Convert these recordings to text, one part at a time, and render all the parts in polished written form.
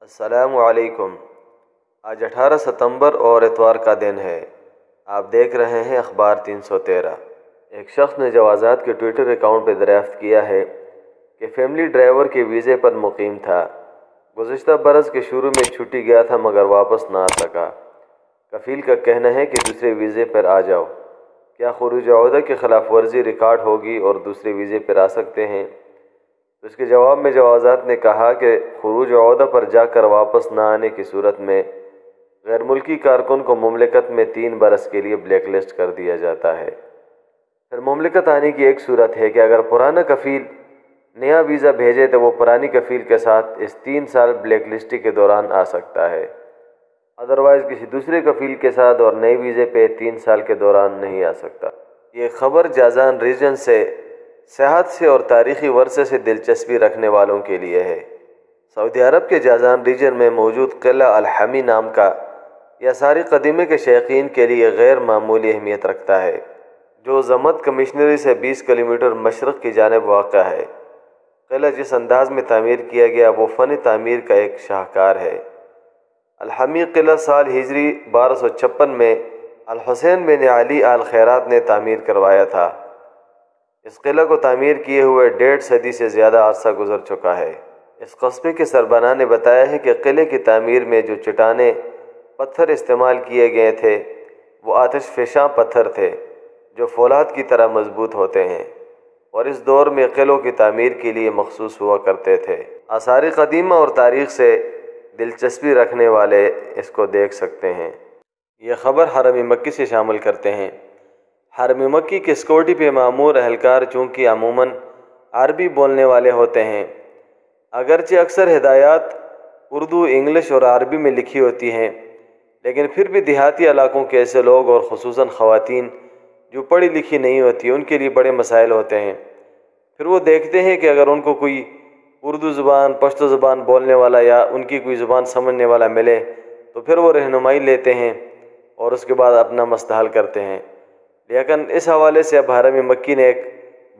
अस्सलामु अलैकुम। आज 18 सितंबर और इतवार का दिन है। आप देख रहे हैं अखबार 313। एक शख्स ने जवाज़ात के ट्विटर अकाउंट पर दरियाफ्त किया है कि फैमिली ड्राइवर के वीज़े पर मुकीम था। गुज़िश्ता बरस के शुरू में छुट्टी गया था मगर वापस ना आ सका। कफ़ील का कहना है कि दूसरे वीज़े पर आ जाओ। क्या खुरूज औहदा की खिलाफ वर्जी रिकॉर्ड होगी और दूसरे वीज़े पर आ सकते हैं? तो इसके जवाब में जवाज़ात ने कहा कि खुरूज औहदा पर जाकर वापस न आने की सूरत में गैर मुल्की कारकुन को मुमलिकत में 3 बरस के लिए ब्लैक लिस्ट कर दिया जाता है। फिर मुमलिकत आने की एक सूरत है कि अगर पुराना कफ़ील नया वीज़ा भेजे तो वो पुरानी कफ़ील के साथ इस 3 साल ब्लैक लिस्टी के दौरान आ सकता है। अदरवाइज़ किसी दूसरे कफ़ील के साथ और नए वीज़े पे 3 साल के दौरान नहीं आ सकता। ये ख़बर जाज़ान रीजन से सेहत से और तारीख़ी वर्से से दिलचस्पी रखने वालों के लिए है। सऊदी अरब के जाज़ान रीजन में मौजूद किला अल हमी नाम का यह आसार क़दीमे के शौकीन के लिए गैर मामूली अहमियत रखता है, जो ज़मत कमिश्नरी से 20 किलोमीटर मशरक़ की जानिब वाक़ा है। किला जिस अंदाज में तामीर किया गया वो फ़न तामीर का एक शाहकार है। अल हमी किला साल हिजरी 1256 में अल हुसैन बिन अली आल खैरात ने तामीर करवाया था। इस किला को तामीर किए हुए 1.5 सदी से ज़्यादा अरसा गुजर चुका है। इस कस्बे के सरबराह ने बताया है कि किले की तामीर में जो चट्टाने पत्थर इस्तेमाल किए गए थे वो आतिश फ़ेशां पत्थर थे जो फौलाद की तरह मजबूत होते हैं और इस दौर में किलों की तामीर के लिए मखसूस हुआ करते थे। आसार क़दीमा और तारीख़ से दिलचस्पी रखने वाले इसको देख सकते हैं। यह ख़बर हरम मक्की से शामिल करते हैं। हरम मक्की के सिक्योरिटी पे मामूर अहलकार चूँकि अमूमन अरबी बोलने वाले होते हैं, अगरचे अक्सर हिदायत उर्दू, इंग्लिश और अरबी में लिखी होती हैं, लेकिन फिर भी देहाती इलाकों के ऐसे लोग और ख़ुसूसन ख़वातीन जो पढ़ी लिखी नहीं होती उनके लिए बड़े मसाइल होते हैं। फिर वो देखते हैं कि अगर उनको कोई उर्दू ज़ुबान, पश्तो ज़ुबान बोलने वाला या उनकी कोई ज़ुबान समझने वाला मिले तो फिर वो रहनुमाई लेते हैं और उसके बाद अपना मसला हल करते हैं। लेकिन इस हवाले से अब हरम मक्की ने एक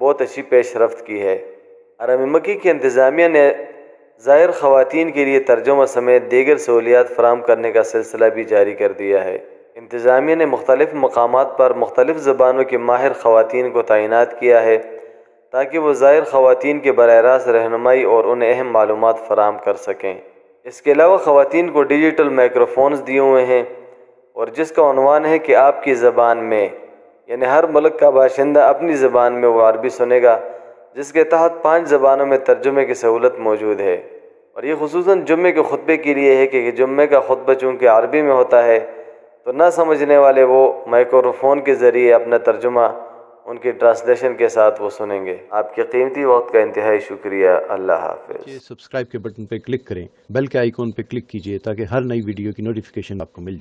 बहुत अच्छी पेशरफ्त की है। हरम मक्की की इंतज़ामिया ने ज़ाहिर ख़वातीन के लिए तर्जुमा समेत दीगर सहूलियात फ़राहम करने का सिलसिला भी जारी कर दिया है। इंतज़ामिया ने मुख्तलिफ़ मकामात पर मुख्तलिफ़ ज़बानों की माहिर ख़वातीन को तैनात किया है ताकि वो ज़ाहिर ख़वातीन के बराह रास्त रहनुमाई और उन्हें अहम मालूमात फ़राहम कर सकें। इसके अलावा ख़वातीन को डिजिटल माइक्रोफोन्स दिए हुए हैं और जिसका उन्वान है कि आपकी ज़बान में, यानी हर मुल्क का बाशिंदा अपनी ज़बान में वो अरबी सुनेगा, जिसके तहत 5 ज़बानों में तर्जुमे की सहूलत मौजूद है। और ये खुसूसन जुम्मे के खुतबे के लिए है कि जुम्मे का खुतबा चूँकि अरबी में होता है तो न समझने वाले वो माइक्रोफोन के ज़रिए अपना तर्जुमा उनकी ट्रांसलेशन के साथ वो सुनेंगे। आपके कीमती वक्त का इंतहाई शुक्रिया। अल्लाह हाफ़िज़। सब्सक्राइब के बटन पर क्लिक करें, बेल के आइकॉन पर क्लिक कीजिए ताकि हर नई वीडियो की नोटिफिकेशन आपको मिल जाए।